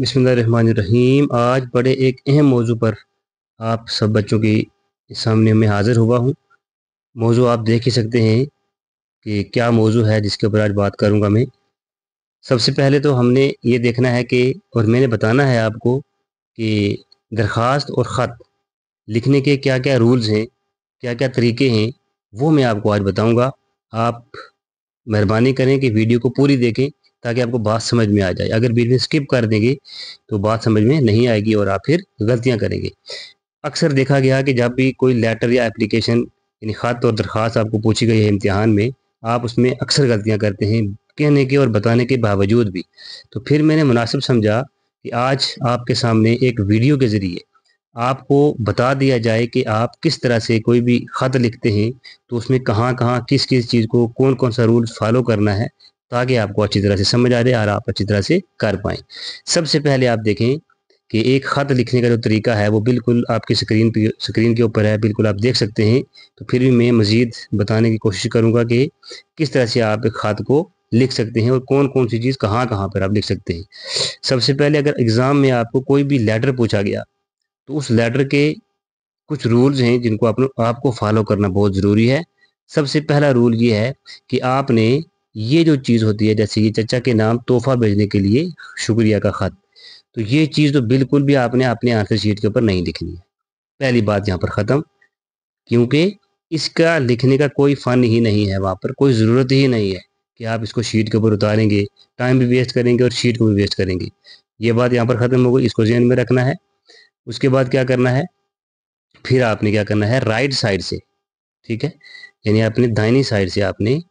बिस्मिल्लाहिर्रहमानिर्रहीम। आज बड़े एक अहम मौजू पर आप सब बच्चों के सामने मैं हाज़िर हुआ हूँ। मौजू आप देख ही सकते हैं कि क्या मौजू है जिसके ऊपर आज बात करूँगा मैं। सबसे पहले तो हमने ये देखना है कि और मैंने बताना है आपको कि दरख्वास्त और ख़त लिखने के क्या क्या रूल्स हैं, क्या क्या तरीके हैं, वो मैं आपको आज बताऊँगा। आप मेहरबानी करें कि वीडियो को पूरी देखें ताकि आपको बात समझ में आ जाए। अगर बीच में स्किप कर देंगे तो बात समझ में नहीं आएगी और आप फिर गलतियां करेंगे। अक्सर देखा गया कि जब भी कोई लेटर या एप्लीकेशन यानी ख़त और दरख्वास्त आपको पूछी गई है इम्तिहान में, आप उसमें अक्सर गलतियां करते हैं कहने के और बताने के बावजूद भी। तो फिर मैंने मुनासिब समझा कि आज आपके सामने एक वीडियो के ज़रिए आपको बता दिया जाए कि आप किस तरह से कोई भी ख़त लिखते हैं तो उसमें कहाँ कहाँ किस किस चीज़ को कौन कौन सा रूल फॉलो करना है ताकि आपको अच्छी तरह से समझ आ जाए और आप अच्छी तरह से कर पाएँ। सबसे पहले आप देखें कि एक ख़त लिखने का जो तरीका है वो बिल्कुल आपकी स्क्रीन के ऊपर है, बिल्कुल आप देख सकते हैं। तो फिर भी मैं मज़ीद बताने की कोशिश करूँगा कि किस तरह से आप एक ख़त को लिख सकते हैं और कौन कौन सी चीज़ कहाँ कहाँ पर आप लिख सकते हैं। सबसे पहले अगर एग्ज़ाम में आपको कोई भी लेटर पूछा गया तो उस लेटर के कुछ रूल्स हैं जिनको आपको फॉलो करना बहुत ज़रूरी है। सबसे पहला रूल ये है कि आपने ये जो चीज़ होती है, जैसे कि चचा के नाम तोहफ़ा भेजने के लिए शुक्रिया का ख़त, तो ये चीज़ तो बिल्कुल भी आपने अपने आंसर शीट के ऊपर नहीं लिखनी है। पहली बात यहाँ पर ख़त्म, क्योंकि इसका लिखने का कोई फ़न ही नहीं है, वहाँ पर कोई ज़रूरत ही नहीं है कि आप इसको शीट के ऊपर उतारेंगे, टाइम भी वेस्ट करेंगे और शीट को भी वेस्ट करेंगे। ये बात यहाँ पर ख़त्म हो गई, इसको ज़हन में रखना है। उसके बाद क्या करना है, फिर आपने क्या करना है राइट साइड से, ठीक है, यानी अपने दाहिनी साइड से आपने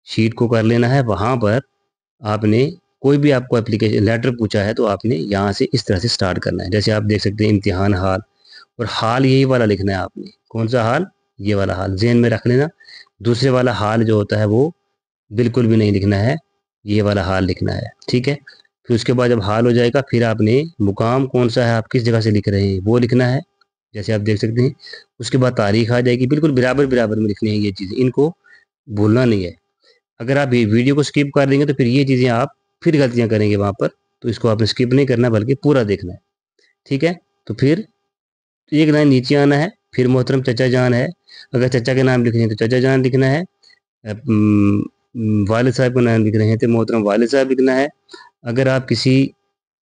शीट को कर लेना है। वहाँ पर आपने कोई भी आपको एप्लीकेशन लेटर पूछा है तो आपने यहाँ से इस तरह से स्टार्ट करना है। जैसे आप देख सकते हैं इम्तिहान हाल, और हाल यही वाला लिखना है आपने। कौन सा हाल? ये वाला हाल ज़हन में रख लेना। दूसरे वाला हाल जो होता है वो बिल्कुल भी नहीं लिखना है, ये वाला हाल लिखना है, ठीक है। फिर उसके बाद जब हाल हो जाएगा फिर आपने मुकाम कौन सा है, आप किस जगह से लिख रहे हैं वो लिखना है, जैसे आप देख सकते हैं। उसके बाद तारीख आ जाएगी, बिल्कुल बराबर बराबर में लिखनी है ये चीज़ें, इनको भूलना नहीं है। अगर आप ये वीडियो को स्किप कर देंगे तो फिर ये चीज़ें आप फिर गलतियाँ करेंगे वहाँ पर, तो इसको आपने स्किप नहीं करना बल्कि पूरा देखना है, ठीक है। तो फिर एक लाइन नीचे आना है, फिर मोहतरम चचा जान है, अगर चचा के नाम लिखने हैं तो चचा जान लिखना है। वालिद साहब का नाम लिख रहे हैं तो मोहतरम वालिद साहब लिखना है। अगर आप किसी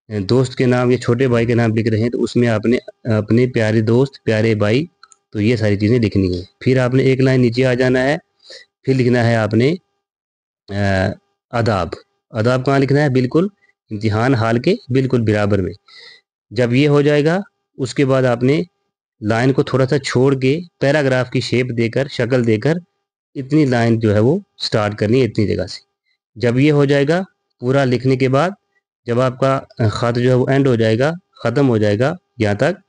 दोस्त के नाम या छोटे भाई के नाम लिख रहे हैं तो उसमें आपने अपने प्यारे दोस्त, प्यारे भाई, तो ये सारी चीज़ें लिखनी है। फिर आपने एक लाइन नीचे आ जाना है, फिर लिखना है आपने आदाब। आदाब कहाँ लिखना है? बिल्कुल इम्तिहान हाल के बिल्कुल बराबर में। जब ये हो जाएगा उसके बाद आपने लाइन को थोड़ा सा छोड़ के पैराग्राफ की शेप देकर, शक्ल देकर इतनी लाइन जो है वो स्टार्ट करनी है इतनी जगह से। जब ये हो जाएगा पूरा लिखने के बाद, जब आपका ख़त जो है वो एंड हो जाएगा, ख़त्म हो जाएगा यहाँ तक,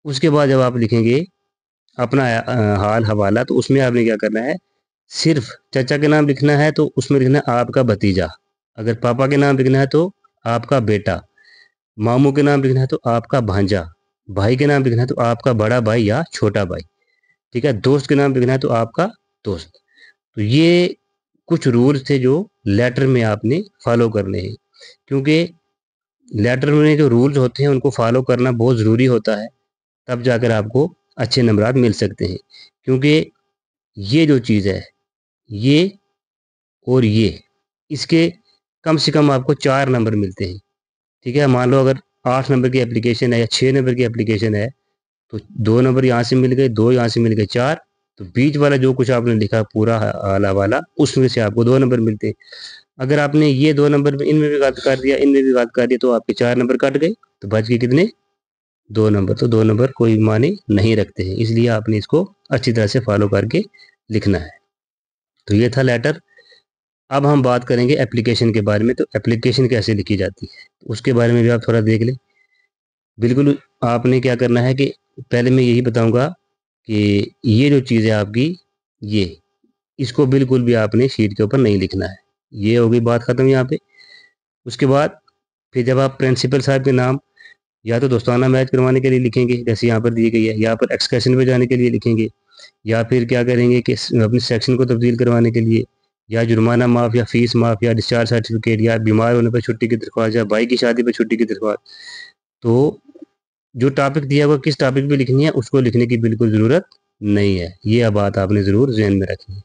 उसके बाद जब आप लिखेंगे अपना हाल हवाला, तो उसमें आपने क्या करना है, सिर्फ चचा के नाम लिखना है तो उसमें लिखना है आपका भतीजा। अगर पापा के नाम लिखना है तो आपका बेटा। मामू के नाम लिखना है तो आपका भांजा। भाई के नाम लिखना है तो आपका बड़ा भाई या छोटा भाई, ठीक है। दोस्त के नाम लिखना है तो आपका दोस्त। तो ये कुछ रूल्स थे जो लेटर में आपने फॉलो करने हैं, क्योंकि लेटर में जो रूल्स होते हैं उनको फॉलो करना बहुत ज़रूरी होता है, तब जाकर आपको अच्छे नंबरात मिल सकते हैं। क्योंकि ये जो चीज़ है, ये और ये, इसके कम से कम आपको 4 नंबर मिलते हैं, ठीक है। मान लो अगर 8 नंबर की एप्लीकेशन है या 6 नंबर की एप्लीकेशन है तो 2 नंबर यहाँ से मिल गए, 2 यहाँ से मिल गए, 4। तो बीच वाला जो कुछ आपने लिखा पूरा आला वाला, उसमें से आपको 2 नंबर मिलते हैं। अगर आपने ये 2 नंबर में इनमें भी गलत कर दिया, इनमें भी गलत कर दिया, तो आपके 4 नंबर कट गए, तो बच गए कितने? 2 नंबर। तो 2 नंबर कोई माने नहीं रखते हैं, इसलिए आपने इसको अच्छी तरह से फॉलो करके लिखना है। तो ये था लेटर। अब हम बात करेंगे एप्लीकेशन के बारे में। तो एप्लीकेशन कैसे लिखी जाती है उसके बारे में भी आप थोड़ा देख लें। बिल्कुल आपने क्या करना है कि पहले मैं यही बताऊंगा कि ये जो चीज़ है आपकी, ये इसको बिल्कुल भी आपने शीट के ऊपर नहीं लिखना है। ये हो गई बात ख़त्म यहाँ पे। उसके बाद फिर जब आप प्रिंसिपल साहब के नाम या तो दोस्ताना मैच करवाने के लिए लिखेंगे जैसे यहाँ पर दी गई है, यहाँ पर एक्सकर्शन पे जाने के लिए लिखेंगे, या फिर क्या करेंगे कि अपने सेक्शन को तब्दील करवाने के लिए, یا جرمانہ معاف یا فیس معاف یا ڈسچارج سرٹیفکیٹ یا بیمار ہونے پر چھٹی کی درخواست یا بھائی کی شادی پر چھٹی کی درخواست. تو جو ٹاپک دیا ہوا کس ٹاپک پہ لکھنی ہے اس کو لکھنے کی بالکل ضرورت نہیں ہے. یہ بات آپ نے ضرور ذہن میں رکھنی ہے.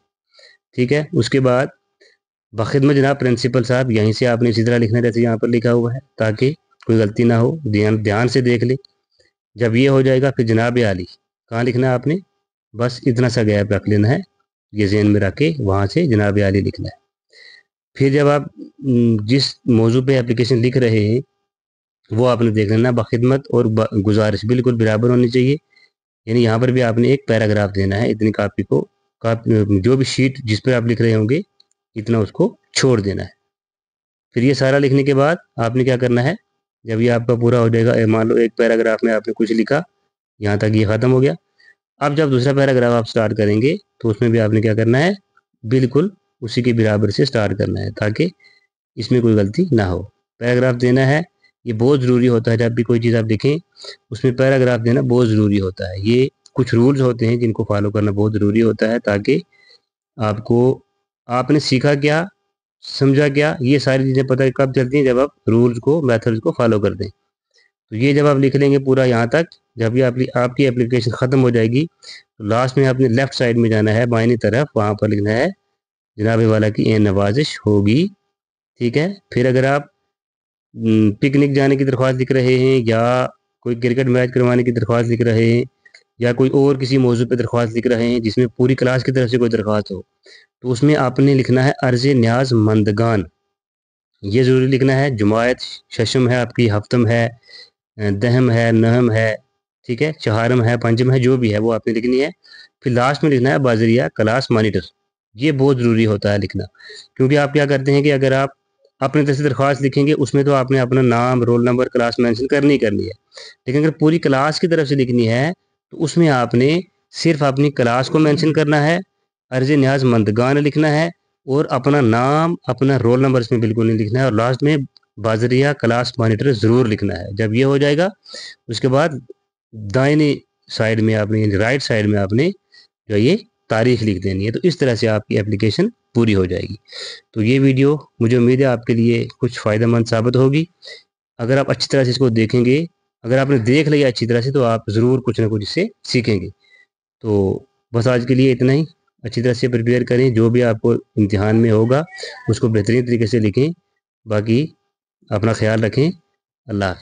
ٹھیک ہے. اس کے بعد بخدمت جناب پرنسپل صاحب یہیں سے آپ نے اسی طرح لکھنا جیسے یہاں پر لکھا ہوا ہے تاکہ کوئی غلطی نہ ہو. دھیان سے دیکھ لیں. جب یہ ہو جائے گا پھر جناب عالی کہاں لکھنا ہے آپ نے؟ بس اتنا سا گیپ رکھ لینا ہے. یہ ذہن میں رکھ کے وہاں سے جناب عالی لکھنا ہے. پھر جب آپ جس موضوع پہ اپلیکیشن لکھ رہے ہیں وہ آپ نے دیکھ لینا بخدمت اور گزارش بالکل برابر ہونی چاہیے. یعنی یہاں پر بھی آپ نے ایک پیراگراف دینا ہے. اتنی کاپی کو جو بھی شیٹ جس پر آپ لکھ رہے ہوں گے اتنا اس کو چھوڑ دینا ہے. پھر یہ سارا لکھنے کے بعد آپ نے کیا کرنا ہے؟ جب یہ آپ کا پورا ہو جائے گا مان لو ایک پیراگراف میں آپ نے کچھ لکھا یہاں تک یہ ختم ہو گیا. اب جب دوسرا پیراگراف آپ سٹارٹ کریں گے تو اس میں بھی آپ نے کیا کرنا ہے؟ بالکل اسی کے برابر سے سٹارٹ کرنا ہے تاکہ اس میں کوئی غلطی نہ ہو. پیراگراف دینا ہے. یہ بہت ضروری ہوتا ہے. جب بھی کوئی چیز آپ لکھیں اس میں پیراگراف دینا بہت ضروری ہوتا ہے. یہ کچھ رولز ہوتے ہیں جن کو فالو کرنا بہت ضروری ہوتا ہے تاکہ آپ نے سیکھا کیا سمجھا کیا یہ ساری چیزیں پتہ کب چلتی ہیں؟ جب آپ رولز کو میتھڈز کو فالو کر دیں. تو یہ جب آپ لکھ لیں گے پورا یہاں تک جب یہ آپ کی اپلیکیشن ختم ہو جائے گی تو لاسٹ میں آپ نے لیفٹ سائڈ میں جانا ہے بائیں طرف. وہاں پر لکھنا ہے جناب والا کی نوازش ہوگی. ٹھیک ہے. پھر اگر آپ پکنک جانے کی درخواست لکھ رہے ہیں یا کوئی کرکٹ میچ کروانے کی درخواست لکھ رہے ہیں یا کوئی اور کسی موضوع پہ درخواست لکھ رہے ہیں جس میں پوری کلاس کی طرف سے کوئی درخواست ہو تو اس میں آپ نے لکھنا ہے عرض نیاز مندگان. یہ ضروری لکھنا ہے. جماعت ششم ہے آپ کی, ہفتم ہے, دہم ہے, نہم ہے, ٹھیک ہے, چہارم ہے, پنجم ہے, جو بھی ہے وہ آپ نے لکھنی ہے. پھر لاسٹ میں لکھنا ہے بازریہ کلاس مانیٹر. یہ بہت ضروری ہوتا ہے لکھنا کیونکہ آپ کیا کرتے ہیں کہ اگر آپ اپنے طرف سے درخواست لکھیں گے اس میں تو آپ نے اپنا نام رول نمبر کلاس مینشن کرنی ہے لیکن اگر پوری کلاس کی طرف سے لکھنی ہے تو اس میں آپ نے صرف اپنی کلاس کو مینشن کرنا ہے, عرض نیاز مندگان لکھنا ہے اور اپنا نام اپنا رول نمبر اس میں بالکل نہیں لکھنا ہے اور لاسٹ میں بازریہ کلاس مانیٹر ضرور لکھنا ہے. جب یہ ہو جائے گا اس کے بعد دائنی سائڈ میں آپ نے رائٹ سائڈ میں آپ نے جو یہ تاریخ لکھ دینی ہے. تو اس طرح سے آپ کی اپلیکیشن پوری ہو جائے گی. تو یہ ویڈیو مجھے امید ہے آپ کے لیے کچھ فائدہ مند ثابت ہوگی. اگر آپ اچھی طرح سے اس کو دیکھیں گے, اگر آپ نے دیکھ لیا اچھی طرح سے تو آپ ضرور کچھ نہ کچھ اس سے سیکھیں گے. تو بس آج کے لیے اتنا ہی. اچھی طرح سے پریپیئر کریں. جو بھی آپ کو امتحان میں ہوگا اس کو بہترین طریقے سے لکھیں. باقی اپنا خیال رکھیں. اللہ حافظ.